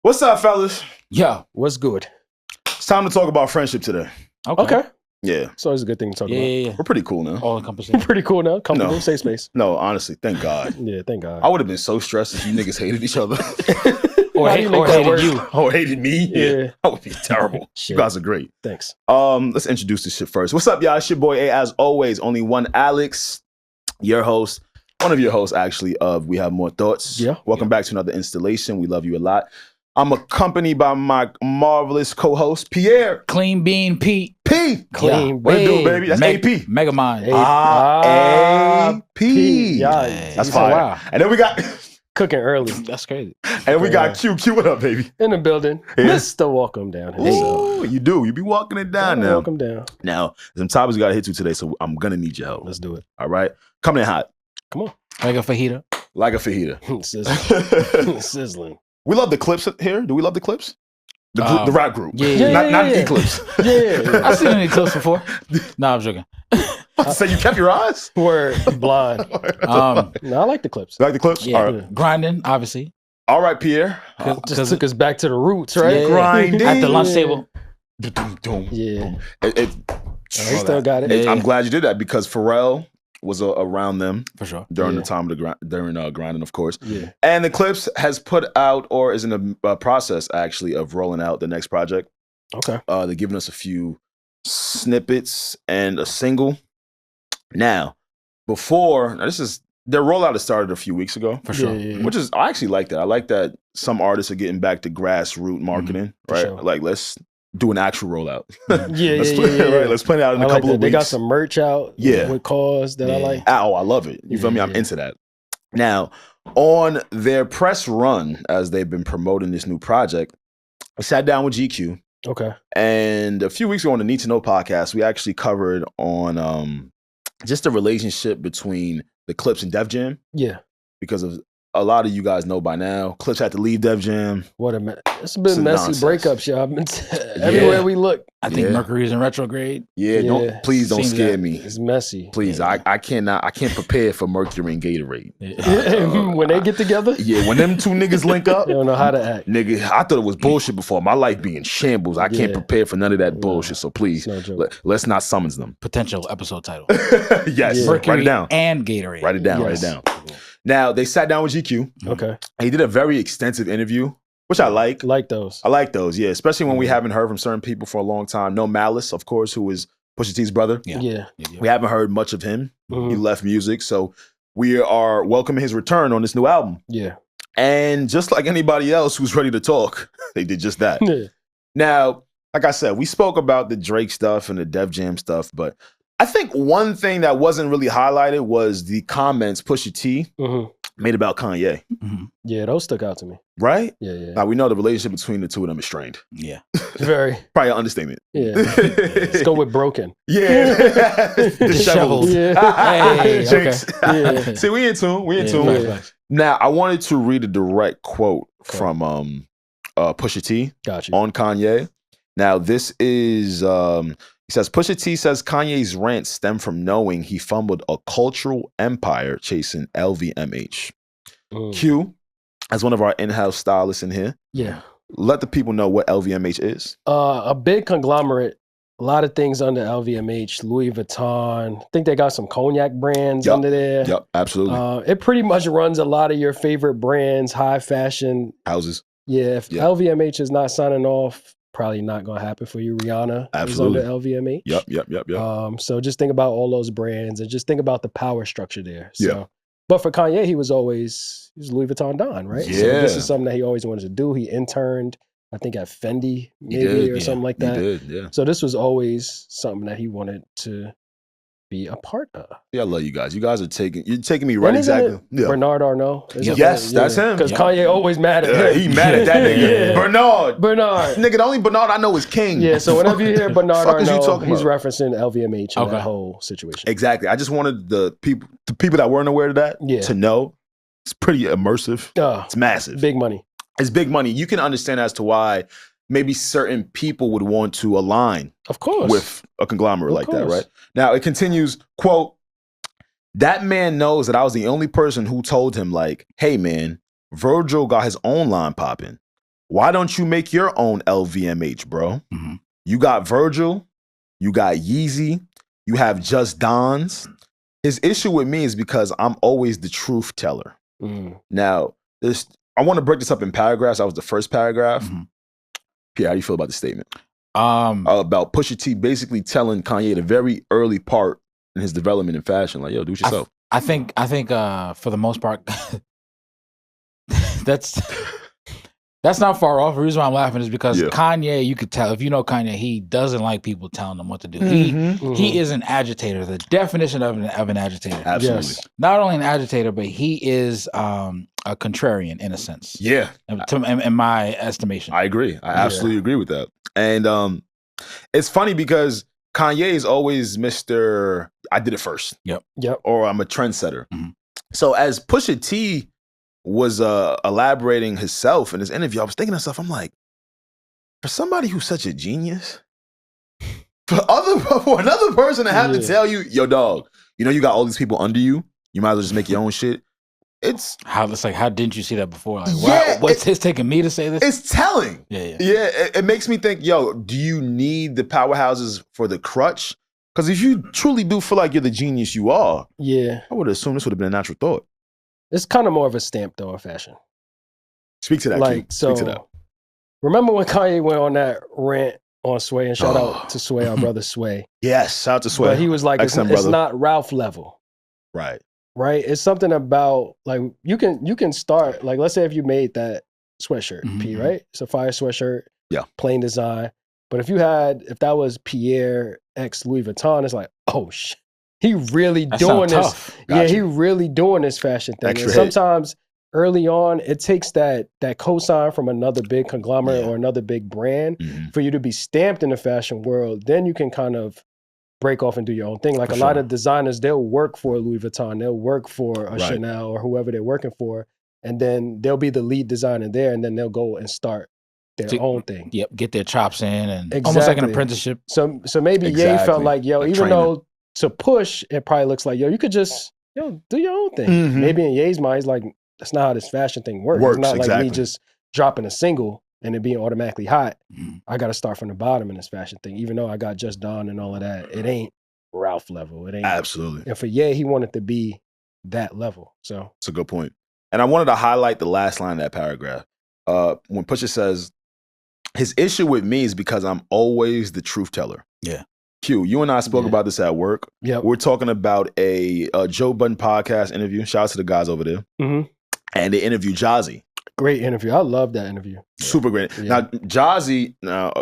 What's up, fellas? Yo, What's good? It's time to talk about friendship today. Okay. Yeah, It's always a good thing to talk Yeah. we're pretty cool now. All encompassing. Pretty cool now. Comfortable, No. safe space. No, honestly, thank God. Yeah, thank God. I would have been so stressed if you niggas hated each other Or, How do you make or that hated work? you. or hated me. Yeah. That would be terrible. You Shit. guys are great. Thanks. Let's introduce this shit first. What's up, y'all? It's your boy A. As always, only one Alex, your host, one of your hosts actually. Of We Have More Thoughts. Yeah. Welcome back to another installation. We love you a lot. I'm accompanied by my marvelous co-host Pierre. Clean Bean Pete. P. Clean. What it do, baby? That's AP. Megamind. AP. Yeah. That's you fire. wow. And then we got Cooking early. That's crazy. and we got Q. Q, what up, baby? In the building. Yeah. Mr. Welcome down himself. Ooh, you do. You be walking it down now. Welcome down. Now, some topics we got to hit to today, so I'm going to need your help. Let's do it. All right? Coming in hot. Come on. Like a fajita. Like a fajita. Sizzling. Sizzling. We love the clips here. Do we love the clips? The rap group. Yeah. Not yeah. E-clips. Yeah. I've seen any clips before. Nah, I'm joking. So you kept your eyes? Word. Blind. Um, No, I like the clips. You like the clips? yeah. All right. Grinding, obviously. All right, Pierre. Just took us back to the roots, right? Yeah. Grinding. At the lunch table. Yeah. It- He still got it. Yeah. I'm glad you did that because Pharrell was around them For sure. during Yeah. the time of the grinding, of course. Yeah. And the Clips has put out, or is in the process actually of rolling out the next project. Okay. They're giving us a few snippets and a single. Now, their rollout has started a few weeks ago, For sure. Yeah. which is, I actually like that. I like that some artists are getting back to grassroots marketing, For right? sure. Like, let's do an actual rollout. Yeah, Let's yeah, plan- yeah, yeah. Right, let's plan it out in I a like couple that. of They weeks. got some merch out. Yeah. With cause that I Yeah. like. Oh, I love it. You feel me? I'm Yeah. into that. Now, on their press run, as they've been promoting this new project, I sat down with GQ, Okay. and a few weeks ago on the Need to Know podcast, we actually covered on just the relationship between the Clips and Def Jam, Yeah. because of a lot of you guys know by now, Clips had to leave Def Jam. What a it's been It's a messy nonsense. breakups, y'all. I've been everywhere we look. I think Yeah. Mercury's in retrograde. Yeah. Please don't Seems scare that- me. It's messy. Please, Yeah. I can't prepare for Mercury and Gatorade. When they get together, Yeah, when them two niggas link up, they don't know how to act. nigga, I thought it was bullshit before. My life being shambles. I can't Yeah. prepare for none of that No, bullshit. So please, It's no joke. let's not summons them. Potential episode title. Yes, Yeah. Mercury write it down. and Gatorade. Write it down. Write Yes. it down. Now they sat down with GQ. Okay. And he did a very extensive interview, which I like. Like those. I like those, yeah, especially when we haven't heard from certain people for a long time. No Malice, of course, who is Pusha T's brother. Yeah. Yeah. We haven't heard much of him. He Mhm. left music, so we are welcoming his return on this new album. Yeah. And just like anybody else who's ready to talk, they did just that. Yeah. Now, like I said, we spoke about the Drake stuff and the Def Jam stuff, but I think one thing that wasn't really highlighted was the comments Pusha T Mhm. made about Kanye, Mhm. Yeah, those stuck out to me. right? Yeah, yeah. Now, we know the relationship between the two of them is strained. Yeah. Very. Probably an understatement. Yeah. Let's go with broken. Yeah. Disheveled. Yeah. Hey, Jinx. Yeah. See, we in tune. We in Yeah, tune. facts, Yeah. facts. Now, I wanted to read a direct quote Okay. from Pusha T Got you. on Kanye. Now, this is, he says, Pusha T says Kanye's rant stemmed from knowing he fumbled a cultural empire chasing LVMH. Mm. Q, as one of our in-house stylists in here, Yeah. let the people know what LVMH is. A big conglomerate. A lot of things under LVMH, Louis Vuitton. I think they got some cognac brands Yup. under there. Yep, absolutely. It pretty much runs a lot of your favorite brands, high fashion. Houses. Yeah, if Yeah. LVMH is not signing off, probably not going to happen for you. Rihanna Absolutely. is under LVMH. Yep. So just think about all those brands and just think about the power structure there. So, Yeah. But for Kanye, he was Louis Vuitton Don, right? So Yeah. this is something that he always wanted to do. He interned, I think, at Fendi He maybe did, or yeah. something like He that. did, yeah. So this was always something that he wanted to be a part of. Yeah, I love you guys. You guys are taking me right And isn't exactly. it Yeah. Bernard Arnault. Yes, that's him. Because Yeah. Kanye always mad at Yeah, him. he mad at that nigga. Yeah. Bernard. Bernard. Nigga, the only Bernard I know is King. Yeah, so whenever you hear Bernard Fuck is you Arnault, talking he's about? referencing LVMH and Okay. that whole situation. Exactly. I just wanted the people that weren't aware of that Yeah. to know. It's pretty immersive. It's massive. Big money. It's big money. You can understand as to why maybe certain people would want to align Of course. with a conglomerate Of like that, course. right? Now it continues, quote, that man knows that I was the only person who told him, like, hey man, Virgil got his own line popping. Why don't you make your own LVMH, bro? Mm-hmm. You got Virgil, you got Yeezy, you have Just Don's. His issue with me is because I'm always the truth teller. Mm. Now, I want to break this up in paragraphs. That was the first paragraph. Mm-hmm. Pierre, how do you feel about the statement? About Pusha T basically telling Kanye the very early part in his development in fashion, like, yo, do it yourself. I think for the most part, that's not far off. The reason why I'm laughing is because Kanye, you could tell, if you know Kanye, he doesn't like people telling him what to do. He is an agitator, the definition of an agitator. Absolutely. Yes. Not only an agitator, but he is a contrarian in a sense. Yeah. In my estimation. I agree. I absolutely agree with that. And it's funny because Kanye is always Mr. I did it first. Yep. Or I'm a trendsetter. Mm-hmm. So as Pusha T was elaborating himself in his interview, I was thinking to myself, I'm like, for somebody who's such a genius, for another person to have to tell you, yo, dog, you know you got all these people under you, you might as well just make your own shit. It's how didn't you see that before? Like, what's his taking me to say this? It's telling. Yeah. It makes me think, yo, do you need the powerhouses for the crutch? Because if you truly do feel like you're the genius you are, I would assume this would have been a natural thought. It's kind of more of a stamp though in fashion. Speak to that. Like, Speak to that. Remember when Kanye went on that rant on Sway, and shout out to Sway, our brother Sway. Yes, shout out to Sway. But he was like, it's not Ralph level. Right. It's something about, like, you can start, like, let's say if you made that sweatshirt, P, right? It's a fire sweatshirt. Yeah. Plain design. But if that was Pierre X Louis Vuitton, it's like, oh shit. He really doing this. Tough. He really doing this fashion thing. Extra and sometimes early on, it takes that cosign from another big conglomerate or another big brand for you to be stamped in the fashion world. Then you can kind of break off and do your own thing. Like a lot of designers, they'll work for Louis Vuitton, they'll work for a Chanel or whoever they're working for, and then they'll be the lead designer there, and then they'll go and start their own thing. Yep, get their chops in, and almost like an apprenticeship. So maybe Ye felt like, yo, like even though to Push, it probably looks like, yo, you could just, do your own thing. Maybe in Ye's mind, he's like, that's not how this fashion thing works. It's not like me just dropping a single and it being automatically hot. I got to start from the bottom in this fashion thing. Even though I got Just Don and all of that, it ain't Ralph level. It ain't. Absolutely. And for Ye, he wanted to be that level. So it's a good point. And I wanted to highlight the last line of that paragraph. When Pusha says, his issue with me is because I'm always the truth teller. Yeah. Q, you and I spoke about this at work. Yeah. We're talking about a Joe Budden podcast interview. Shout out to the guys over there. And they interviewed Jazzy. Great interview. I love that interview. Super great. Yeah. Now, Jazzy,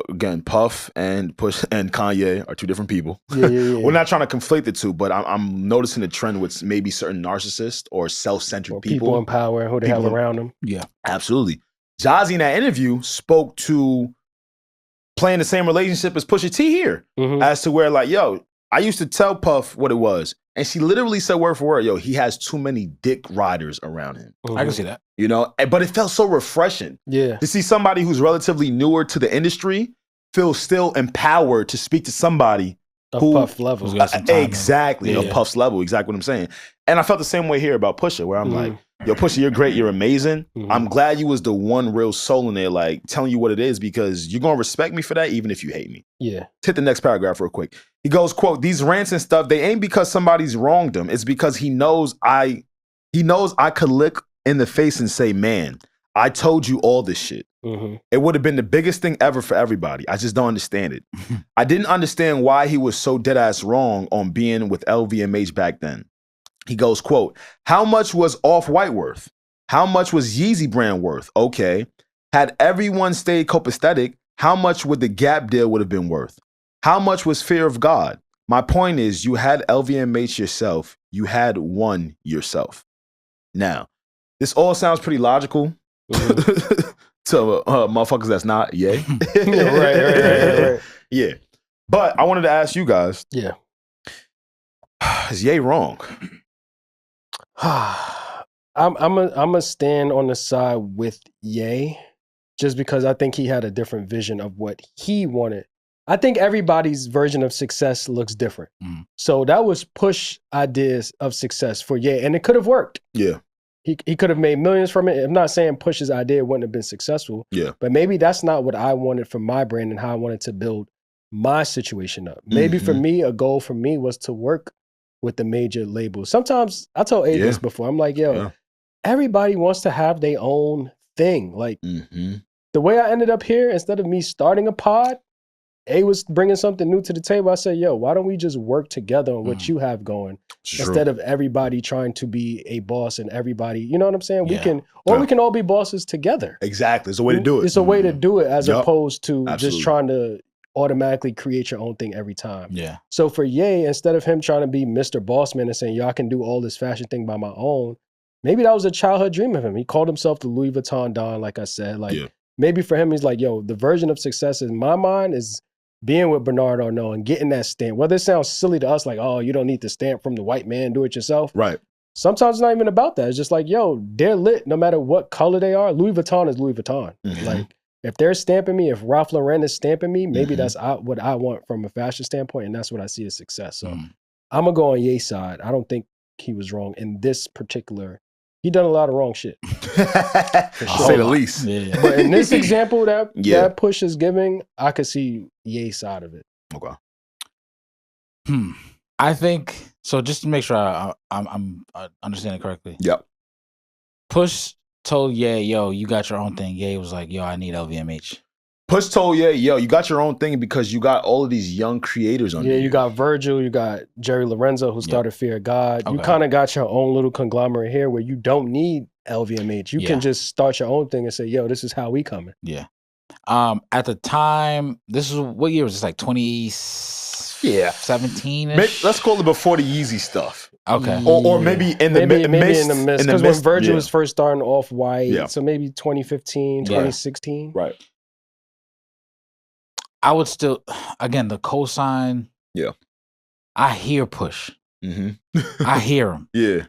again, Puff and Push and Kanye are two different people. We're not trying to conflate the two, but I'm noticing a trend with maybe certain narcissists or self-centered people in power and who they have around them. Yeah. Absolutely. Jazzy in that interview spoke to playing the same relationship as Pusha T here, as to where, like, yo, I used to tell Puff what it was, and she literally said word for word, yo, he has too many dick riders around him. I can see that. You know, but it felt so refreshing. Yeah. To see somebody who's relatively newer to the industry feel still empowered to speak to somebody who Puff level. Exactly, a Puff's level, exactly what I'm saying. And I felt the same way here about Pusha, where I'm like, yo, Pusha, you're great, you're amazing. I'm glad you was the one real soul in there, like, telling you what it is, because you're gonna respect me for that, even if you hate me. Yeah. Let's hit the next paragraph real quick. He goes, quote, these rants and stuff, they ain't because somebody's wronged him. It's because he knows I could lick in the face and say, man, I told you all this shit. It would have been the biggest thing ever for everybody. I just don't understand it. I didn't understand why he was so dead ass wrong on being with LVMH back then. He goes, quote, how much was Off-White worth? How much was Yeezy brand worth? Okay. Had everyone stayed copacetic, how much would the Gap deal would have been worth? How much was Fear of God? My point is, you had LVMH yourself. You had one yourself. Now, this all sounds pretty logical to motherfuckers that's not Ye. Right. Yeah. But I wanted to ask you guys. Yeah. Is Ye wrong? I'm a stand on the side with Ye, just because I think he had a different vision of what he wanted. I think everybody's version of success looks different. So that was Push ideas of success for Ye, and it could have worked. Yeah. he could have made millions from it. I'm not saying Push's idea wouldn't have been successful. Yeah. But maybe that's not what I wanted for my brand and how I wanted to build my situation up. Maybe for me, a goal for me was to work with the major labels. Sometimes I told A this before. I'm like, yo, everybody wants to have their own thing. Like the way I ended up here, instead of me starting a pod, A was bringing something new to the table. I said, yo, why don't we just work together on what you have going instead of everybody trying to be a boss and everybody, you know what I'm saying? We can all be bosses together. Exactly. It's a way to do it. It's a way to do it as opposed to just trying to automatically create your own thing every time. Yeah. So for Ye, instead of him trying to be Mr. Bossman and saying, yo, I can do all this fashion thing by my own, maybe that was a childhood dream of him. He called himself the Louis Vuitton Don, like I said. Like maybe for him, he's like, yo, the version of success in my mind is being with Bernard Arnault and getting that stamp. Whether it sounds silly to us, like, oh, you don't need the stamp from the white man, do it yourself. Right. Sometimes it's not even about that. It's just like, yo, they're lit no matter what color they are. Louis Vuitton is Louis Vuitton. Like, if they're stamping me, if Ralph Lauren is stamping me, maybe that's what I want from a fashion standpoint, and that's what I see as success. So I'm going to go on Ye's side. I don't think he was wrong in this particular. He done a lot of wrong shit. To say the least. Yeah. But in this example that Push is giving, I could see Ye's side of it. Okay. I think, so just to make sure I'm understanding correctly. Yep. Push told Ye, yo, you got your own thing. Ye was like, yo, I need LVMH. Push told Ye, yo, you got your own thing because you got all of these young creators on you got Virgil, you got Jerry Lorenzo who started Fear of God. Okay. You kind of got your own little conglomerate here where you don't need LVMH. You can just start your own thing and say, yo, this is how we coming. Yeah. At the time, this is what year was this? Like 2017-ish? Let's call it before the Yeezy stuff. Okay. Or maybe in the midst. Because when Virgil was first starting Off-White, so maybe 2015, 2016. Right. I would still, again, the cosign. Yeah. I hear Push. I hear him. Yeah.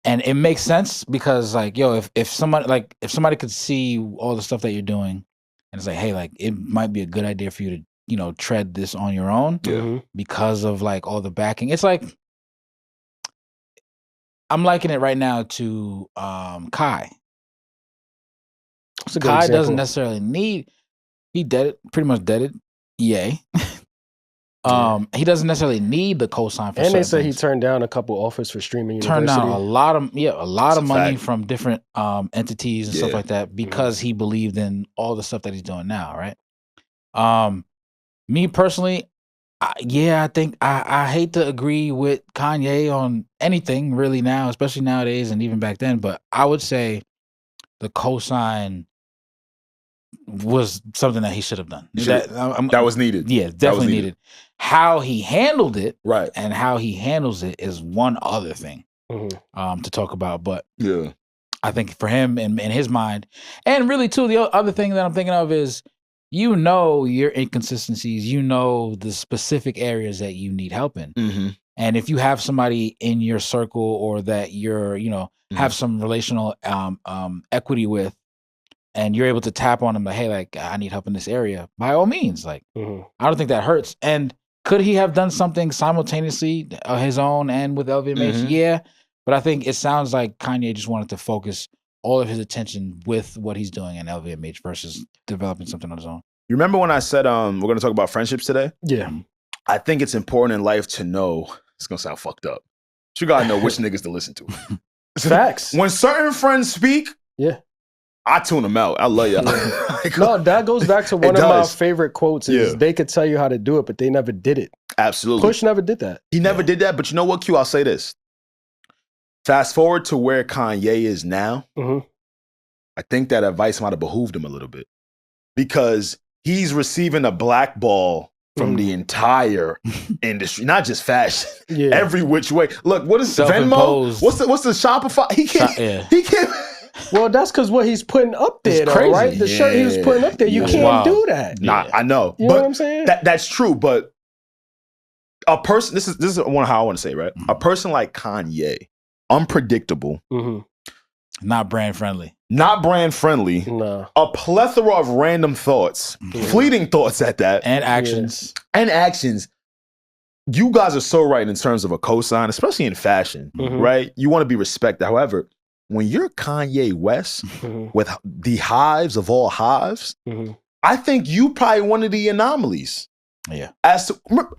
And it makes sense because, like, yo, if somebody could see all the stuff that you're doing and it's like, hey, like, it might be a good idea for you to, you know, tread this on your own because of, like, all the backing. It's like, I'm liking it right now to Kai. Kai doesn't necessarily need. He pretty much deaded. Yay. He doesn't necessarily need the cosign for. And they say he turned down a couple offers for streaming. Turned down a lot of money from different entities and stuff like that because he believed in all the stuff that he's doing now, right? Me personally, I think I hate to agree with Kanye on anything really now, especially nowadays and even back then. But I would say the cosign was something that he should have done. That was needed. Yeah, definitely needed. How he handled it, right, and how he handles it is one other thing to talk about. But I think for him in his mind, and really too, the other thing that I'm thinking of is, you know, your inconsistencies, you know, the specific areas that you need help in. And if you have somebody in your circle or that you're, you know, have some relational equity with, and you're able to tap on them like, hey, like, I need help in this area, by all means. Like, I don't think that hurts. And could he have done something simultaneously his own and with LVMH? Yeah. But I think it sounds like Kanye just wanted to focus all of his attention with what he's doing in LVMH versus developing something on his own. You remember when I said we're going to talk about friendships today? Yeah. I think it's important in life to know, it's going to sound fucked up, but you got to know which niggas to listen to. Facts. When certain friends speak, I tune them out. I love y'all. No, that goes back to one of my favorite quotes is they could tell you how to do it, but they never did it. Absolutely. Push never did that. He never did that, but you know what, Q? I'll say this. Fast forward to where Kanye is now, I think that advice might have behooved him a little bit because he's receiving a blackball from the entire industry, not just fashion, every which way. Look, what is Venmo? What's the Shopify? He can't. He can't. Well, that's because what he's putting up there, though, right? The shirt he was putting up there, you can't do that. Nah, I know. You know what I'm saying? That's true, but a person, this is one how I want to say, right? A person like Kanye, unpredictable, not brand friendly, no. A plethora of random thoughts, fleeting thoughts at that, and actions. You guys are so right in terms of a cosign, especially in fashion, right? You want to be respected. However, when you're Kanye West with the hives of all hives, I think you probably one of the anomalies. Yeah.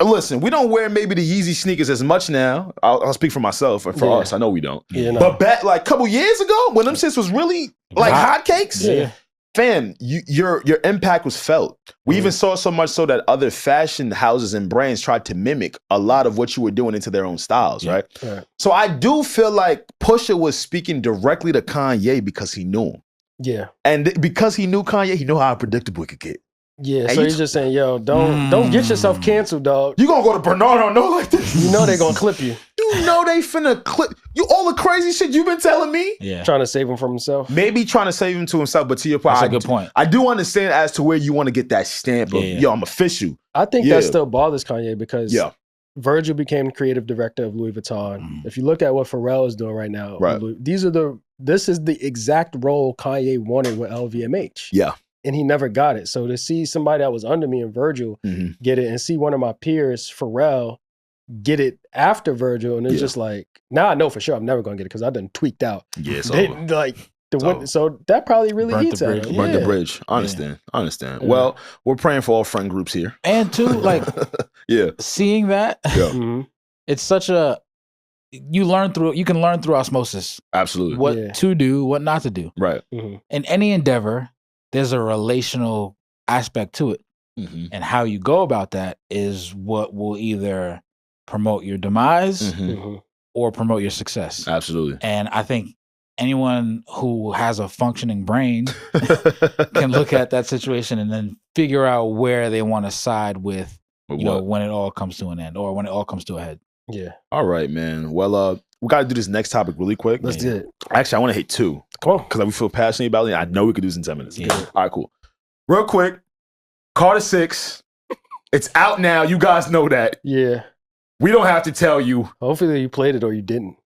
Listen, we don't wear maybe the Yeezy sneakers as much now. I'll speak for myself. For us, I know we don't. Yeah, no. But back like a couple years ago, when them shits was really like hotcakes, fam, your impact was felt. We even saw so much so that other fashion houses and brands tried to mimic a lot of what you were doing into their own styles, right? So I do feel like Pusha was speaking directly to Kanye because he knew him. Yeah. And because he knew Kanye, he knew how predictable it could get. Yeah, so he's just saying, yo, don't get yourself canceled, dog. You gonna go to Bernardo know like this? You know they gonna clip you. You know they finna clip you. All the crazy shit you've been telling me. Yeah, trying to save him from himself. Maybe trying to save him to himself, but to your point, that's a good point. I do understand as to where you want to get that stamp of yo, I'm official. I think that still bothers Kanye because Virgil became creative director of Louis Vuitton. If you look at what Pharrell is doing right now, this is the exact role Kanye wanted with LVMH. Yeah. And he never got it. So to see somebody that was under me and Virgil get it and see one of my peers, Pharrell, get it after Virgil, and it's just like, now I know for sure I'm never going to get it because I done tweaked out. Yeah, so that probably really burnt heats the at bridge. Burnt the bridge. I understand. Yeah. Well, we're praying for all friend groups here. And too, like, seeing that, it's such a, you can learn through osmosis. Absolutely. What to do, what not to do. Right. In any endeavor, there's a relational aspect to it. And how you go about that is what will either promote your demise or promote your success. Absolutely. And I think anyone who has a functioning brain can look at that situation and then figure out where they want to side with, you know, when it all comes to an end or when it all comes to a head. Yeah. All right, man. Well, we got to do this next topic really quick. Let's do it. Actually, I want to hit two. Come on. Because we feel passionate about it. I know we could do this in 10 minutes. Yeah. All right, cool. Real quick, Carter 6. It's out now. You guys know that. Yeah. We don't have to tell you. Hopefully you played it or you didn't.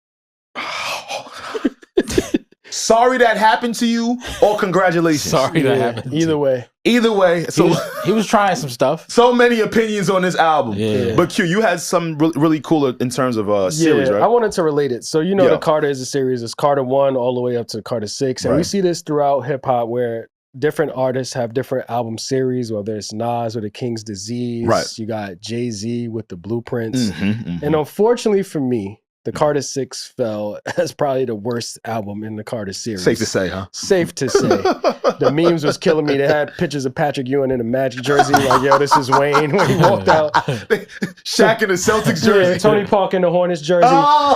Sorry that happened to you, or congratulations. Sorry that happened. Either way. Either way. So he was trying some stuff. So many opinions on this album. Yeah. But Q, you had some really cool in terms of series, right? I wanted to relate it. So you know the Carter is a series. It's Carter 1 all the way up to Carter 6. And we see this throughout hip hop where different artists have different album series, whether it's Nas with the King's Disease. Right. You got Jay-Z with the Blueprints. And unfortunately for me, the Carter 6 fell as probably the worst album in the Carter series. Safe to say, huh? Safe to say. The memes was killing me. They had pictures of Patrick Ewing in a Magic jersey, like, yo, this is Wayne when he walked out. Shaq in the Celtics jersey. Yeah, Tony Parker in the Hornets jersey.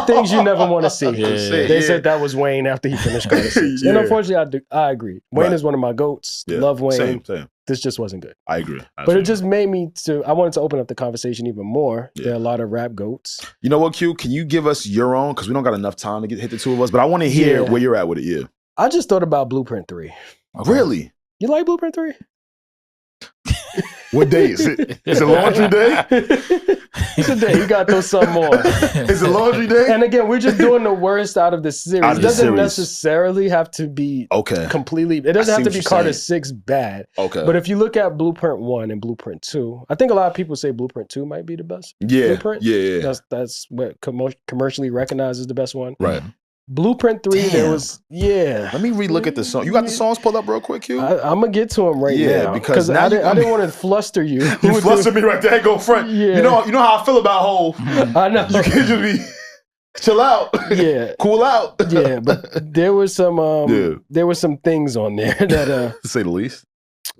Things you never want to see. They said that was Wayne after he finished Carter 6. And unfortunately, I agree. Wayne is one of my GOATs. Love Wayne. Same. This just wasn't good. I agree. Absolutely. But it just made me I wanted to open up the conversation even more. There are a lot of rap GOATs. You know what, Q? Can you give us your own? Because we don't got enough time to hit the two of us, but I want to hear where you're at with it. Yeah. I just thought about Blueprint 3. Okay. Really? You like Blueprint 3? What day is it? Is it laundry day? It's a day. You got to throw something on. Is it laundry day? And again, we're just doing the worst out of the series. It doesn't necessarily have to be completely. It doesn't have to be Carter 6 bad. Okay. But if you look at Blueprint 1 and Blueprint 2, I think a lot of people say Blueprint 2 might be the best. Blueprint. Yeah. That's what commercially recognized as the best one. Right. Blueprint 3, there was, Let me relook at the song. You got the songs pulled up real quick, Q? I'm going to get to them right now. Yeah, because I didn't want to fluster you. You flustered me right there. Go front. Yeah. You know how I feel about whole. I know. You can't just be, chill out. Yeah. Cool out. Yeah, but there was some things on there that... to say the least.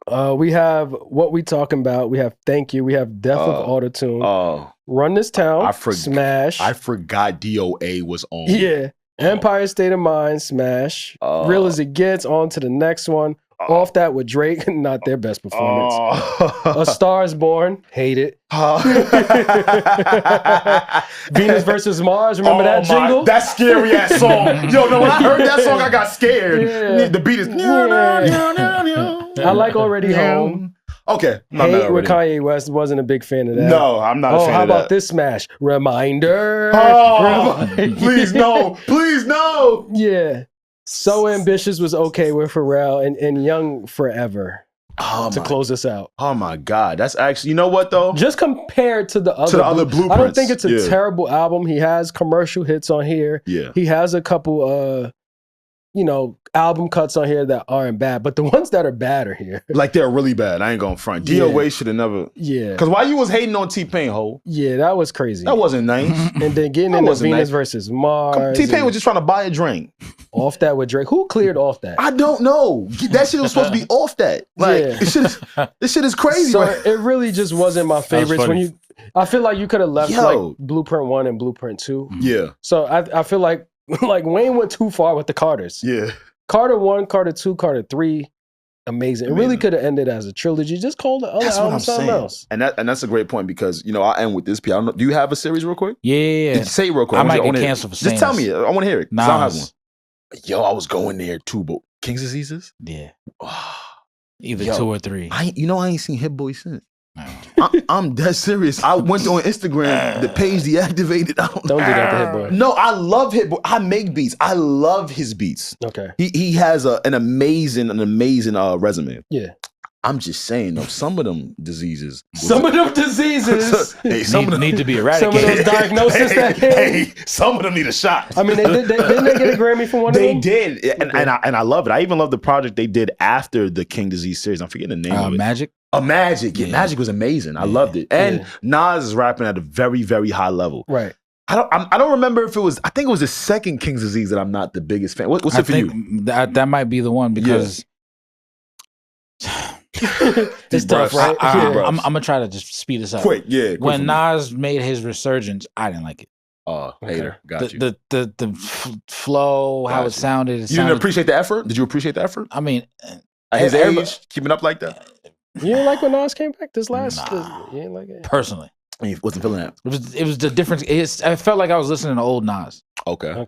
We have What We Talking About. We have Thank You. We have Death of Autotune. Run This Town. Smash. I forgot DOA was on. Yeah. Empire State of Mind, smash. Real as It Gets, on to the next one. Off That with Drake, not their best performance. A Star Is Born, hate it. Venus versus Mars, remember that jingle? That scary ass song. Yo, no, when I heard that song, I got scared. Yeah. The beat is... I like Already Home. Okay. Hate with Kanye West, wasn't a big fan of that. No, I'm not a fan of that. How about this smash? Reminder. Please no. Please no. Yeah. So Ambitious was okay with Pharrell and Young Forever to close us out. Oh my God. That's actually, you know what though? Just compared to the other Blueprints. I don't think it's a terrible album. He has commercial hits on here. Yeah. He has a couple album cuts on here that aren't bad, but the ones that are bad are here. Like they're really bad. I ain't gonna front. DOA should have never. Yeah. Because why you was hating on T-Pain, ho? Yeah, that was crazy. That wasn't nice. And then getting into Venus versus Mars. T-Pain was just trying to buy a drink. Off that with Drake. Who cleared off that? I don't know. That shit was supposed to be off that. Like this shit is crazy. So it really just wasn't my favorites. I feel like you could have left like Blueprint 1 and Blueprint 2. Yeah. So I feel like Wayne went too far with the Carters. Yeah. Carter 1, Carter 2, Carter 3, amazing. It really could have ended as a trilogy. Just call the other album something else. And that's a great point because I'll end with this. Pierre. Do you have a series real quick? Yeah. Say it real quick. I might get canceled for saying Just tell me. I want to hear it. Nas. I don't have one. Yo, I was going there too, but King's Diseases? Yeah. Either 2 or 3. I ain't seen Hit Boy since. I'm dead serious. I went on Instagram, the page deactivated. Don't do that to Hit Boy. No, I love Hit Boy. I make beats. I love his beats. Okay. He has an amazing resume. Yeah. I'm just saying though, some of them diseases. Some of them diseases need to be eradicated. Some of those diagnoses some of them need a shot. I mean, didn't they get a Grammy for one of them? They did, and I love it. I even love the project they did after the King Disease series. I'm forgetting the name of it. Magic. Magic. Yeah, Magic was amazing. I loved it. And Nas is rapping at a very, very high level. Right. I don't remember if it was. I think it was the second King's Disease that I'm not the biggest fan. What's it for you? That might be the one because. It's tough, right? I'm gonna try to just speed this up. Quick, yeah. When Nas made his resurgence, I didn't like it. Hater, got you. The flow, how it sounded. You didn't appreciate the effort? Did you appreciate the effort? I mean, at his age, keeping up like that. You didn't like when Nas came back this last? You didn't like it personally. He wasn't feeling that. It was the difference. I felt like I was listening to old Nas. Okay.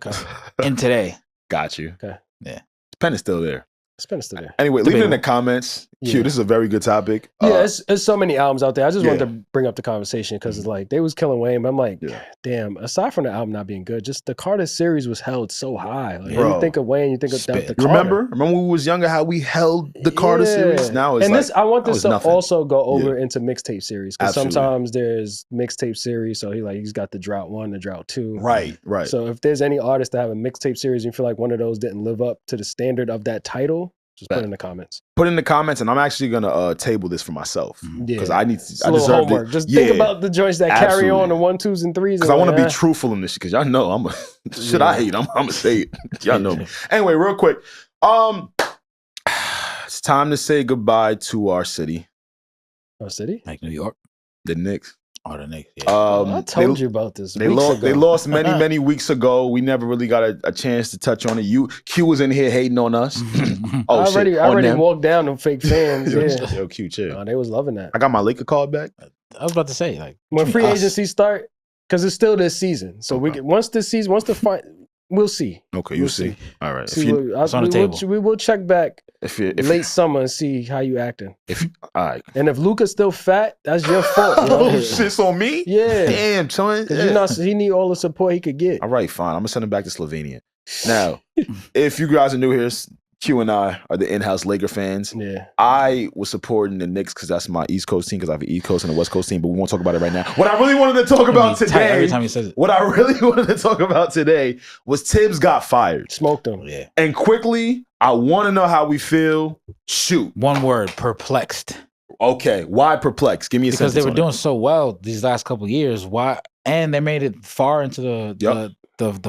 And today, got you. Okay. Yeah, the pen is still there. There. Anyway, leave it in the comments. Q, this is a very good topic. Yeah, it's so many albums out there. I just wanted to bring up the conversation because it's like they was killing Wayne. But I'm like, damn. Aside from the album not being good, just the Carter series was held so high. Like, when you think of Wayne, you think of the Carter. Remember when we was younger, how we held the Carter series? Now it's I want this to also go over into mixtape series because sometimes there's mixtape series. So he's got the Drought 1, the Drought 2. Right. So if there's any artist that have a mixtape series and you feel like one of those didn't live up to the standard of that title, just put it in the comments. Put in the comments, and I'm actually gonna table this for myself because I need to. I deserve homework. Just think about the joints that carry on the 1, 2s, and 3s. Because I want to be truthful in this shit. Because y'all know I'm shit. I hate. I'm gonna say it. Y'all know me. Anyway, real quick. It's time to say goodbye to our city. Our city, like New York, the Knicks. Oh, the Knicks. Yeah. I told you about this. They lost many weeks ago. We never really got a chance to touch on it. Q was in here hating on us. I already walked down them fake fans. Yo, Q, chill. They was loving that. I got my Laker card back. I was about to say, like, when free agency start, because it's still this season. So we get once the fight, we'll see. Okay, you'll see. All right. It's on the table. We will check back if late summer and see how you acting. All right. And if Luka's still fat, that's your fault. Oh, shit's on me? Yeah. Damn, son. He need all the support he could get. All right, fine. I'm going to send him back to Slovenia. Now, if you guys are new here, Q and I are the in-house Laker fans. Yeah. I was supporting the Knicks because that's my East Coast team because I have an East Coast and a West Coast team, but we won't talk about it right now. What I really wanted to talk about today, every time he says it. What I really wanted to talk about today was Tibbs got fired. Smoked him. Yeah. And quickly, I want to know how we feel. Shoot. One word, perplexed. Okay. Why perplexed? Give me a sentence. Because they were doing so well these last couple of years. Why? And they made it far into the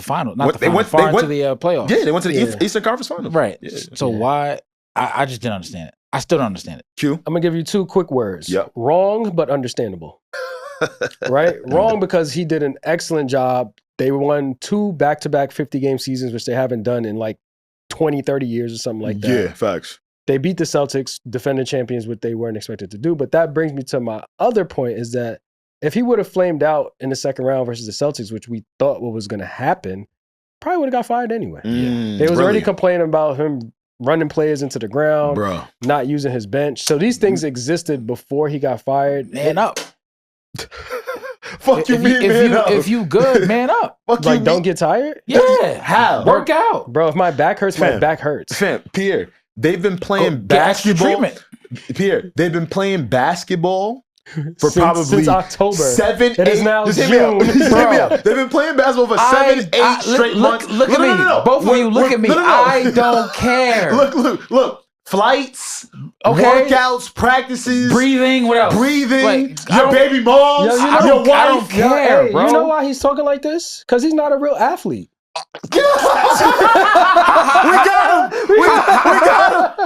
final. They went into the playoffs. Yeah, they went to the Eastern Conference Finals. Right. Yeah. So why? I just didn't understand it. I still don't understand it. Q? I'm going to give you 2 quick words. Yep. Wrong, but understandable. Right? Wrong because he did an excellent job. They won 2 back-to-back 50-game seasons, which they haven't done in like 20, 30 years or something like that. Yeah, facts. They beat the Celtics, defending champions, what they weren't expected to do. But that brings me to my other point is that if he would have flamed out in the second round versus the Celtics, which we thought what was going to happen, probably would have got fired anyway. They was already complaining about him running players into the ground, not using his bench. So these things existed before he got fired. Man up. Fuck you mean, man up. If you good, man up. Like, don't get tired? Yeah. How? Work out. Bro, if my back hurts, my back hurts. Fam, Pierre, they've been playing basketball. Pierre, they've been playing basketball since October. 7, 8. It is now June. They've been playing basketball for 7, 8 straight months. Look at me. Both of you, look at me. I don't care. Look. Flights, workouts, practices, breathing. What else? Breathing. Your baby moms. Your wife. I don't care, bro. You know why he's talking like this? Because he's not a real athlete. We got him.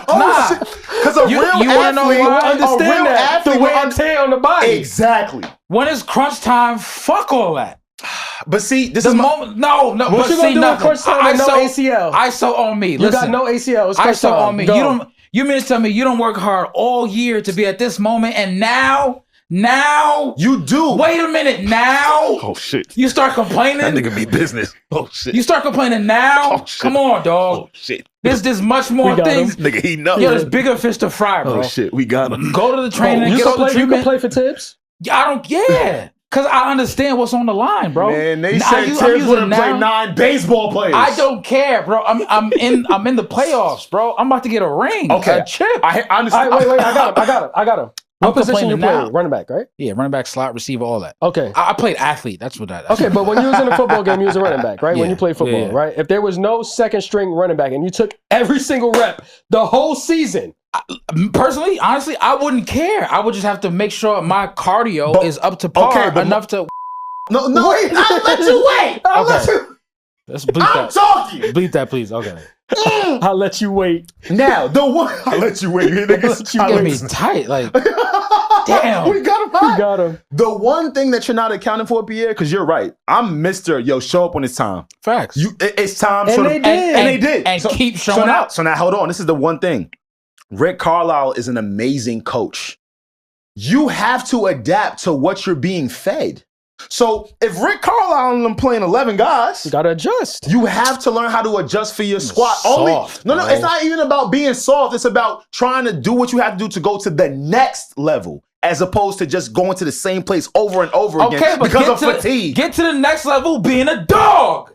Oh shit! Because a real athlete understand that the wear and tear on the body. Exactly. When it's crunch time, fuck all that. But see, this the is moment. No. What but you see, gonna do with crunch time with no ACL? ISO on me. You got no ACL. It's ISO on me. Go. You mean to tell me you don't work hard all year to be at this moment, and now you do. Wait a minute. Now. Oh shit. You start complaining. That nigga be business. Oh shit. You start complaining now. Oh, shit. Come on, dog. Oh shit. There's much more things. Nigga, he knows. Yo, there's bigger fish to fry, bro. Oh shit, we got him. Go to the training and get all the treatment. You can play for tips? I don't. Yeah. Cause I understand what's on the line, bro. Man, they said Tibbs wouldn't play 9 baseball players. I don't care, bro. I'm in the playoffs, bro. I'm about to get a ring, a chip. I understand. Wait, I got him. What position you play? Running back, right? Yeah, running back, slot, receiver, all that. Okay. I played athlete. That's what that. Okay, but when you was in a football game, you was a running back, right? When you played football, right? If there was no second string running back and you took every single rep the whole season. Personally, honestly, I wouldn't care. I would just have to make sure my cardio is up to par enough to. No, wait, I'll let you wait. I'll let you. Let's bleep that. I'm talking. Bleep that, please. Okay. I'll let you wait. Now, the one. I'll let you wait. Niggas, you get me tight. Like, damn. We got him hot. We got him. The one thing that you're not accounting for, Pierre, because you're right. I'm Mr. Yo, show up when it's time. Facts. It's time. And they did. And they did. And keep showing up. So now, hold on. This is the one thing. Rick Carlisle is an amazing coach. You have to adapt to what you're being fed. So if Rick Carlisle and them playing 11 guys, you gotta adjust. You have to learn how to adjust for your squad. Soft, No, it's not even about being soft. It's about trying to do what you have to do to go to the next level, as opposed to just going to the same place over and over again because of fatigue. Get to the next level being a dog.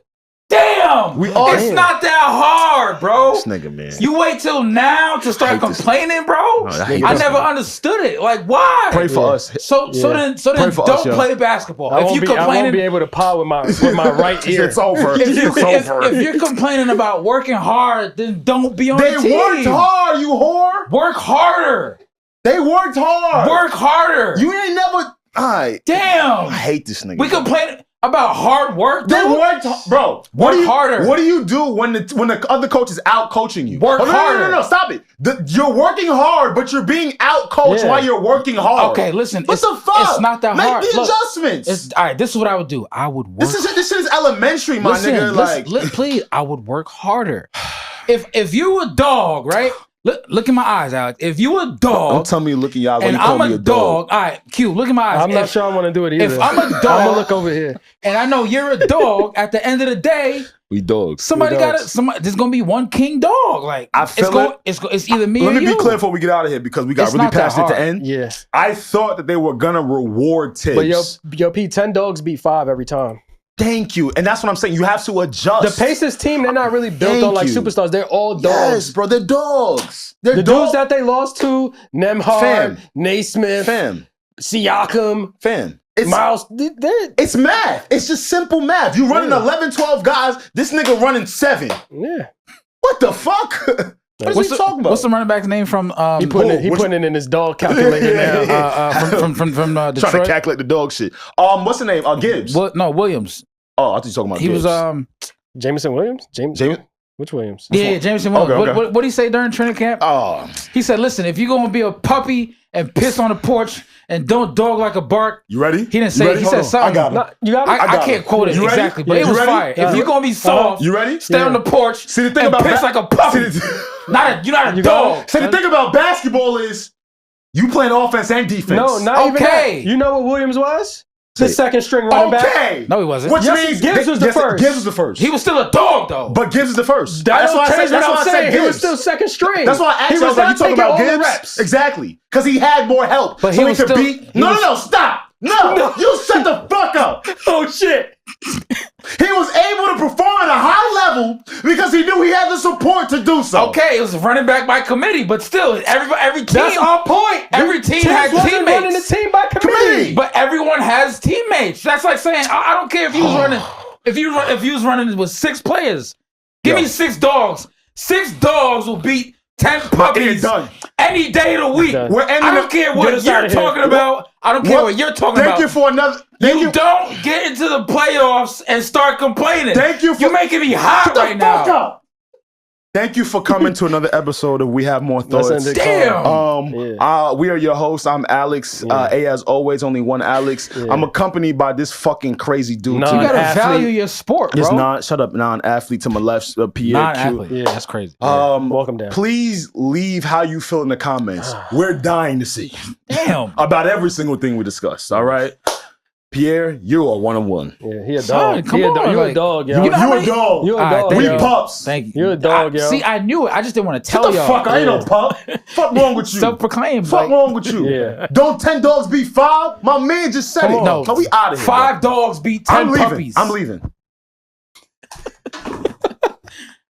Damn! It's not that hard, bro. This nigga, man. You wait till now to start complaining, bro? I never understood it. Like, why? Pray for us. So then don't play basketball. I won't be able to power with my right ear. It's over. If you're complaining about working hard, then don't be on the team. They worked hard, you whore. Work harder. They worked hard. Work harder. You ain't never. All right. Damn. I hate this nigga. We complain about hard work, dude? They worked, bro. Work harder. What do you do when the other coach is out coaching you? Work harder. No, stop it. You're working hard, but you're being out coached while you're working hard. Okay, listen. What the fuck? It's not that hard. Make the adjustments. All right, this is what I would do. I would work. This shit is elementary, my nigga. Please, I would work harder. If you a dog, right? Look in my eyes, Alex. If you a dog, don't tell me you look in your eyes and I'm a dog. All right, Q, look in my eyes. I'm not sure I want to do it either. If I'm a dog, I'm gonna look over here. And I know you're a dog. At the end of the day, we dogs. There's gonna be one king dog. Like I feel it's either me or you. Let me be clear before we get out of here because we got really passionate to end. Yeah. I thought that they were gonna reward Tibbs. But yo, P, 10 dogs beat 5 every time. Thank you. And that's what I'm saying. You have to adjust. The Pacers team, they're not really built on like superstars. They're all dogs. Yes, bro. They're dogs. They're dudes that they lost to, Nemhard, Naismith, Siakam, It's Miles. It's math. It's just simple math. You running 11, 12 guys. This nigga running 7. Yeah. What the fuck? What is he talking about? What's the running back's name from? He putting it in his dog calculator now. From Detroit. Trying to calculate the dog shit. What's the name? Gibbs. Williams. Oh, I thought you were talking about. He Gibbs. was Jameson Williams. Jameson. Which Williams? Yeah, Jameson Williams. Okay. What did he say during training camp? Oh, he said, "Listen, if you're gonna be a puppy and piss on the porch and don't dog like a bark." You ready? He didn't say it. He said something. I got it. You got it? I can't quote it exactly, but it was fire. If you're gonna be soft, you ready? Stay on the porch. See, the thing about piss like a puppy. You're not a dog. See, the thing about basketball is you playing offense and defense. No, not even that. You know what Williams was? The second string running back. No, he wasn't. Which means Gibbs was the first. Gibbs was the first. He was still a dog, though. But Gibbs is the first. That's why I said Gibbs. He was still second string. That's why I asked you, you talking about Gibbs? Exactly. Because he had more help. But he was could beat. No, stop. No, you shut the fuck up. Oh, shit. He was able to perform at a high level because he knew he had the support to do so. Okay, it was running back by committee, but still, every team. That's our point. Every team had teammates. Running the team by committee. But everyone has teammates. That's like saying I don't care if you was running. If you was running with 6 players, give me 6 dogs. 6 dogs will beat 10 puppies any day of the week. I don't care what you're talking about. I don't care what you're talking about. Thank you for another. You don't get into the playoffs and start complaining. You're making me hot right now. Thank you for coming to another episode of We Have More Thoughts. Damn. We are your hosts. I'm Alex. As always, only one Alex. I'm accompanied by this fucking crazy dude. You gotta value your sport, bro. It's not. Shut up, non-athlete to my left, Pierre. Non-athlete. Yeah, that's crazy. Welcome down. Please leave how you feel in the comments. We're dying to see. Damn. About every single thing we discussed. All right. Pierre, you are 1-on-1. Yeah, he a dog. You a dog, yo. You a dog. You a dog. We pups. Thank you. You a dog, yo. See, I knew it. I just didn't want to tell y'all. Fuck, I ain't no pup. Fuck wrong with you? Self-proclaimed. Fuck wrong with you? Yeah. Don't 10 dogs beat 5? My man just said it. No, we out of here. 5 dogs beat 10 puppies. I'm leaving.